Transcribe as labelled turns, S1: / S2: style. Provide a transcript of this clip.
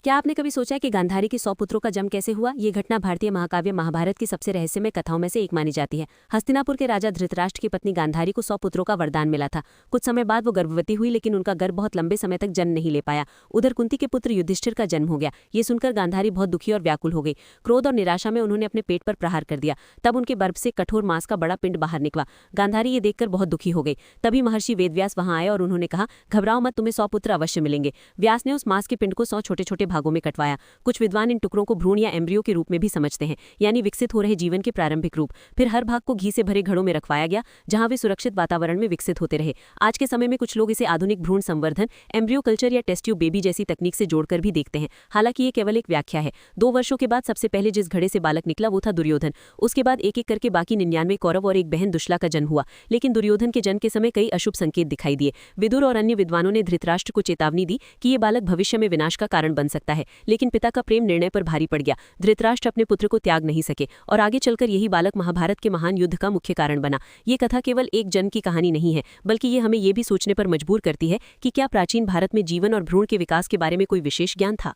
S1: क्या आपने कभी सोचा है कि गांधारी के 100 पुत्रों का जन्म कैसे हुआ? ये घटना भारतीय महाकाव्य महाभारत की सबसे रहस्यमय कथाओं में से एक मानी जाती है। हस्तिनापुर के राजा धृतराष्ट्र की पत्नी गांधारी को 100 पुत्रों का वरदान मिला था। कुछ समय बाद वो गर्भवती हुई, लेकिन उनका गर्भ बहुत लंबे समय तक जन्म नहीं ले पाया। उधर कुंती के पुत्र युधिष्ठिर का जन्म हो गया। ये सुनकर गांधारी बहुत दुखी और व्याकुल हो गई। क्रोध और निराशा में उन्होंने अपने पेट पर प्रहार कर दिया। तब उनके गर्भ से कठोर मांस का बड़ा पिंड बाहर निकला। गांधारी ये देखकर बहुत दुखी हो गई। तभी महर्षि वेदव्यास वहां आए और उन्होंने कहा, घबराओ मत, तुम्हें 100 पुत्र अवश्य मिलेंगे। व्यास ने उस मांस के पिंड को 100 छोटे छोटे भागों में कटवाया। कुछ विद्वान इन टुकड़ों को भ्रूण या एम्ब्रियो के रूप में भी समझते हैं, यानी विकसित हो रहे जीवन के प्रारंभिक रूप। फिर हर भाग को घी से भरे घड़ों में रखवाया गया, जहां वे सुरक्षित वातावरण में विकसित होते रहे। आज के समय में कुछ लोग इसे आधुनिक भ्रूण संवर्धन, एम्ब्रियो कल्चर या टेस्ट ट्यूब बेबी जैसी तकनीक से जोड़कर भी देखते हैं। हालांकि ये केवल एक व्याख्या है। 2 वर्षों के बाद सबसे पहले जिस घड़े से बालक निकला वो था दुर्योधन। उसके बाद एक एक करके बाकी 99 कौरव और एक बहन दुश्ला का जन्म हुआ। लेकिन दुर्योधन के जन्म के समय कई अशुभ संकेत दिखाई दिए। विदुर और अन्य विद्वानों ने धृतराष्ट्र को चेतावनी दी कि ये बालक भविष्य में विनाश का कारण बन सकता है, लेकिन पिता का प्रेम निर्णय पर भारी पड़ गया। धृतराष्ट्र अपने पुत्र को त्याग नहीं सके और आगे चलकर यही बालक महाभारत के महान युद्ध का मुख्य कारण बना। ये कथा केवल एक जन्म की कहानी नहीं है, बल्कि ये हमें ये भी सोचने पर मजबूर करती है कि क्या प्राचीन भारत में जीवन और भ्रूण के विकास के बारे में कोई विशेष ज्ञान था।